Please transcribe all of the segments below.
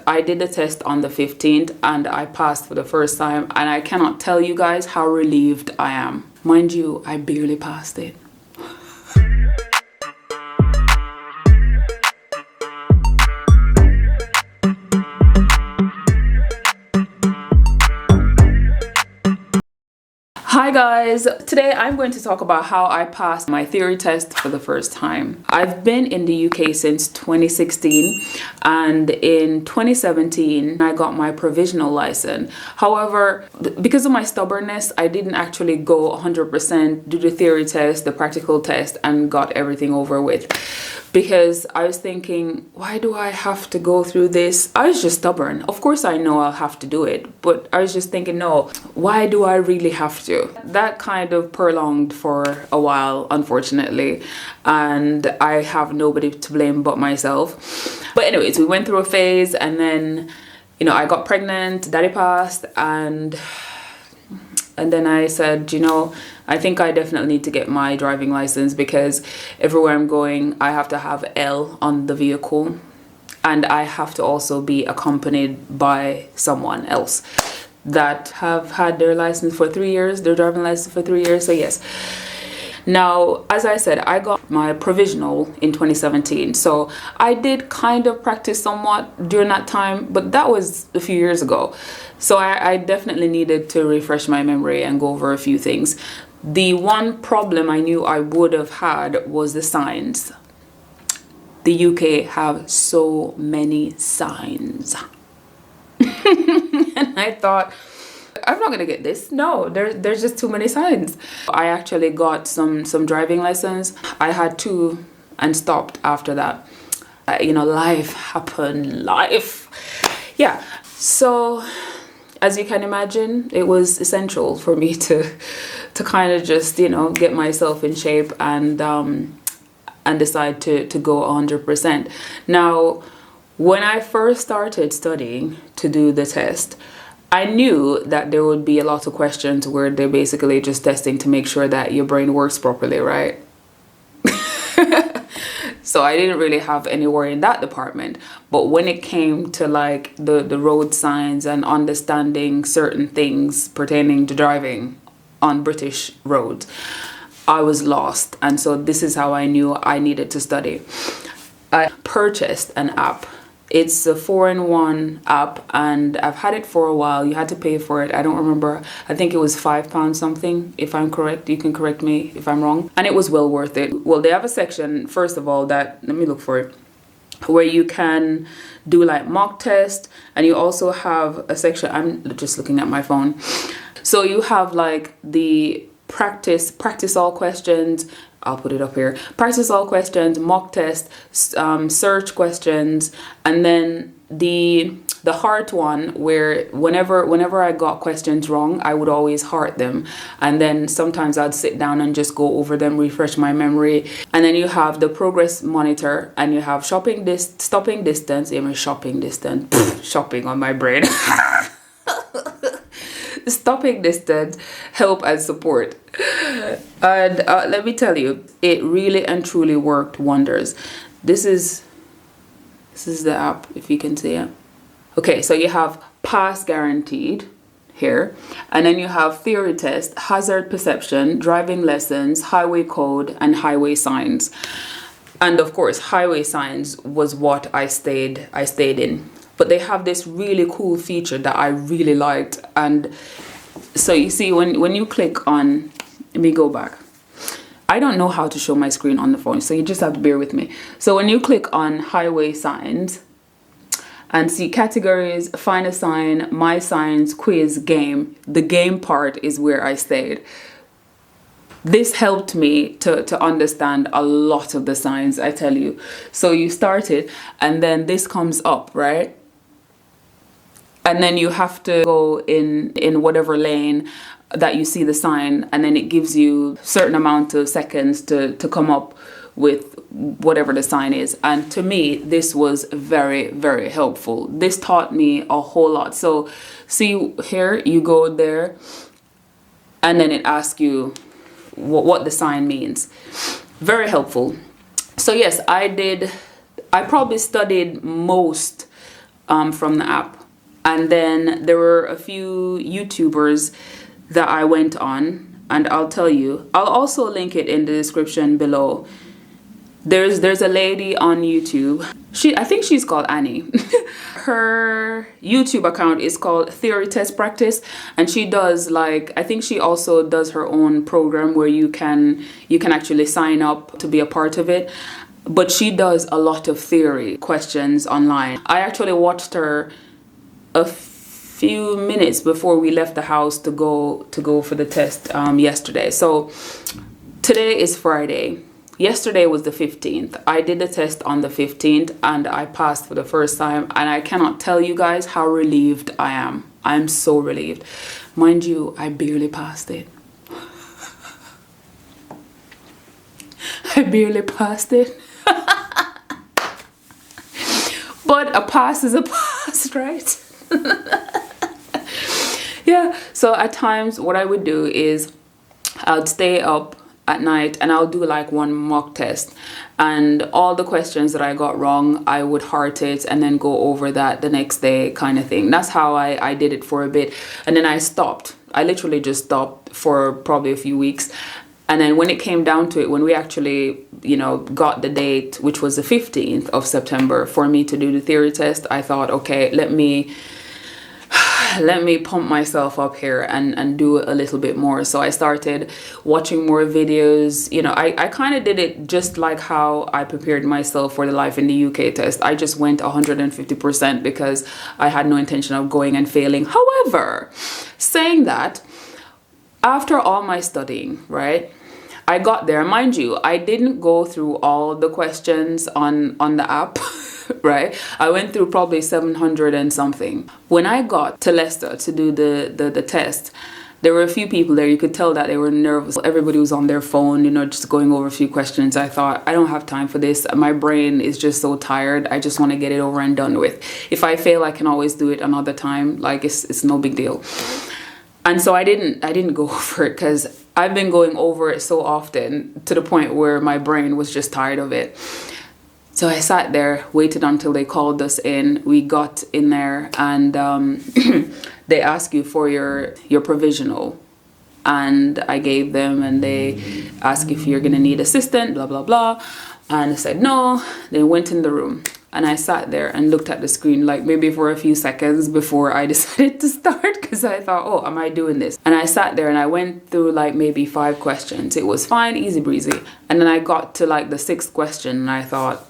I did the test on the 15th and I passed for the first time, and I cannot tell you guys how relieved I am. Mind you, I barely passed it. Hi guys, today I'm going to talk about how I passed my theory test for the first time. I've been in the UK since 2016, and in 2017 I got my provisional license. However, because of my stubbornness, I didn't actually go 100%, do the theory test, the practical test, and got everything over with. Because I was thinking, why do I have to go through this? I was just stubborn. Of course I know I'll have to do it, but I was just thinking, no, why do I really have to? That kind of prolonged for a while, unfortunately, and I have nobody to blame but myself. But anyways, we went through a phase, and then, you know, I got pregnant, daddy passed, and then I said, you know, I think I definitely need to get my driving license, because everywhere I'm going, I have to have L on the vehicle, and I have to also be accompanied by someone else that have had their license for 3 years, their driving license for 3 years. So yes. Now, as I said, I got my provisional in 2017. So I did kind of practice somewhat during that time, but that was a few years ago. So I definitely needed to refresh my memory and go over a few things. The one problem I knew I would have had was the signs. The UK have so many signs. And I thought, I'm not gonna get this. No, there's just too many signs. I actually got some driving lessons. I had 2 and stopped after that. You know, life happened, life. Yeah, so as you can imagine, it was essential for me to kind of just, you know, get myself in shape and decide to go 100%. Now, when I first started studying to do the test, I knew that there would be a lot of questions where they're basically just testing to make sure that your brain works properly, right? So I didn't really have any worry in that department. But when it came to like the road signs and understanding certain things pertaining to driving on British roads, I was lost. And so this is how I knew I needed to study. I purchased an app. It's a 4-in-1 app, and I've had it for a while. You had to pay for it. I don't remember. I think it was £5 something. If I'm correct, you can correct me if I'm wrong. And it was well worth it. Well, they have a section, first of all, that, let me look for it, where you can do like mock test, and you also have a section, I'm just looking at my phone. So you have like the practice all questions. I'll put it up here. Practice all questions, mock test, search questions, and then the heart one, where whenever I got questions wrong, I would always heart them, and then sometimes I'd sit down and just go over them, refresh my memory. And then you have the progress monitor, and you have stopping distance, shopping distance, shopping on my brain. Stopping distance, help and support. And let me tell you, it really and truly worked wonders. This is the app, if you can see it. Okay, so you have pass guaranteed here, and then you have theory test, hazard perception, driving lessons, highway code, and highway signs. And of course, highway signs was what I stayed in. But they have this really cool feature that I really liked. And so you see, when you click on, let me go back. I don't know how to show my screen on the phone, so you just have to bear with me. So when you click on highway signs and see categories, find a sign, my signs, quiz, game, the game part is where I stayed. This helped me to understand a lot of the signs, I tell you. So you started, and then this comes up, right? And then you have to go in whatever lane that you see the sign, and then it gives you a certain amount of seconds to come up with whatever the sign is. And to me, this was very, very helpful. This taught me a whole lot. So see here, you go there, and then it asks you what the sign means. Very helpful. So yes, I probably studied most from the app. And then there were a few YouTubers that I went on, and I'll tell you, I'll also link it in the description below. There's a lady on YouTube. I think she's called Annie. Her YouTube account is called Theory Test Practice, and she does, like, I think she also does her own program where you can actually sign up to be a part of it. But she does a lot of theory questions online. I actually watched her a few minutes before we left the house to go for the test yesterday. So today is Friday. Yesterday was the 15th. I did the test on the 15th and I passed for the first time, and I cannot tell you guys how relieved I am. I'm so relieved. Mind you, I barely passed it. I barely passed it. But a pass is a pass, right? Yeah, so at times what I would do is I'd stay up at night and I'll do like one mock test, and all the questions that I got wrong I would heart it and then go over that the next day, kind of thing. That's how I did it for a bit, and then I stopped. I literally just stopped for probably a few weeks. And then when it came down to it, when we actually, you know, got the date, which was the 15th of September for me to do the theory test, I thought, okay, let me pump myself up here and do a little bit more. So I started watching more videos. You know, I kind of did it just like how I prepared myself for the Life in the UK test. I just went 150% because I had no intention of going and failing. However, saying that, after all my studying, right, I got there. Mind you, I didn't go through all the questions on the app. Right, I went through probably 700 and something. When I got to Leicester to do the test, there were a few people there. You could tell that they were nervous. Everybody was on their phone, you know, just going over a few questions. I thought, I don't have time for this. My brain is just so tired. I just want to get it over and done with. If I fail, I can always do it another time. Like, it's no big deal. And so I didn't go over it because I've been going over it so often to the point where my brain was just tired of it. So I sat there, waited until they called us in. We got in there and they ask you for your provisional. And I gave them, and they asked if you're going to need assistant, blah, blah, blah. And I said no. They went in the room. And I sat there and looked at the screen like maybe for a few seconds before I decided to start, because I thought, oh, am I doing this? And I sat there and I went through like maybe 5 questions. It was fine, easy breezy. And then I got to like the 6th question and I thought,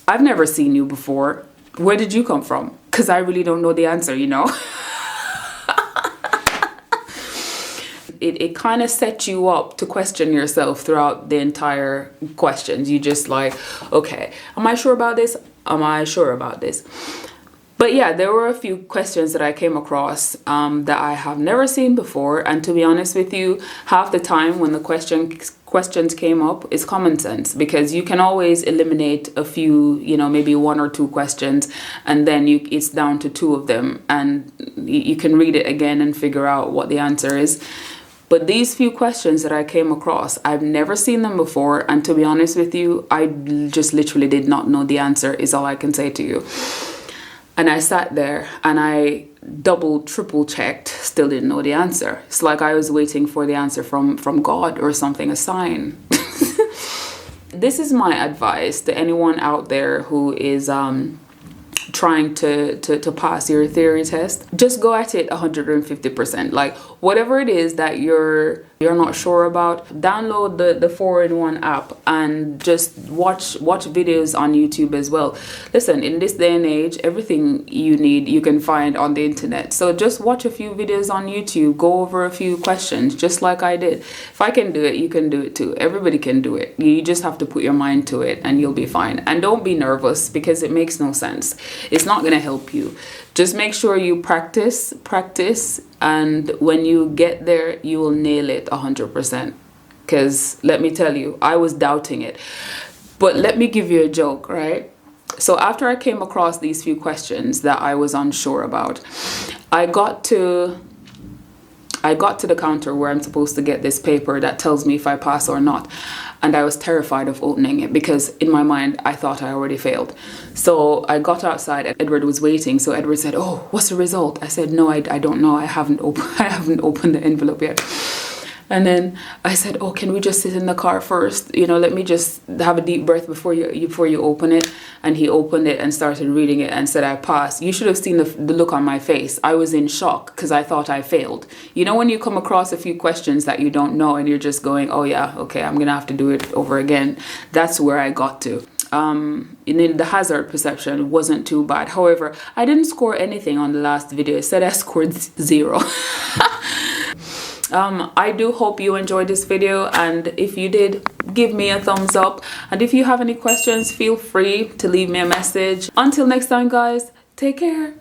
I've never seen you before. Where did you come from? Because I really don't know the answer, you know? It kind of sets you up to question yourself throughout the entire questions. You just like, okay, am I sure about this? Am I sure about this? But yeah, there were a few questions that I came across that I have never seen before. And to be honest with you, half the time when the questions came up, it's common sense, because you can always eliminate a few, you know, maybe 1 or 2 questions, and then it's down to 2 of them, and you can read it again and figure out what the answer is. But these few questions that I came across, I've never seen them before. And to be honest with you, I just literally did not know the answer, is all I can say to you. And I sat there and I double, triple checked, still didn't know the answer. It's like I was waiting for the answer from God or something, a sign. This is my advice to anyone out there who is trying to pass your theory test. Just go at it 150%. Like, whatever it is that you're not sure about, download the 4-in-1 app and just watch videos on YouTube as well. Listen, in this day and age, everything you need you can find on the internet. So just watch a few videos on YouTube, go over a few questions, just like I did. If I can do it, you can do it too. Everybody can do it. You just have to put your mind to it and you'll be fine. And don't be nervous, because it makes no sense. It's not going to help you. Just make sure you practice, and when you get there, you will nail it 100%. Because let me tell you, I was doubting it. But let me give you a joke, right? So after I came across these few questions that I was unsure about, I got to I got to the counter where I'm supposed to get this paper that tells me if I pass or not. And I was terrified of opening it because in my mind, I thought I already failed. So I got outside and Edward was waiting. So Edward said, "Oh, what's the result?" I said, "No, I don't know. I haven't opened the envelope yet." And then I said, "Oh, can we just sit in the car first? You know, let me just have a deep breath before you open it." And he opened it and started reading it and said, "I passed." You should have seen the look on my face. I was in shock because I thought I failed. You know, when you come across a few questions that you don't know and you're just going, "Oh yeah, okay, I'm gonna have to do it over again." That's where I got to. In the hazard perception wasn't too bad. However, I didn't score anything on the last video. It said I scored 0. I do hope you enjoyed this video, and if you did, give me a thumbs up, and if you have any questions, feel free to leave me a message. Until next time, guys, take care.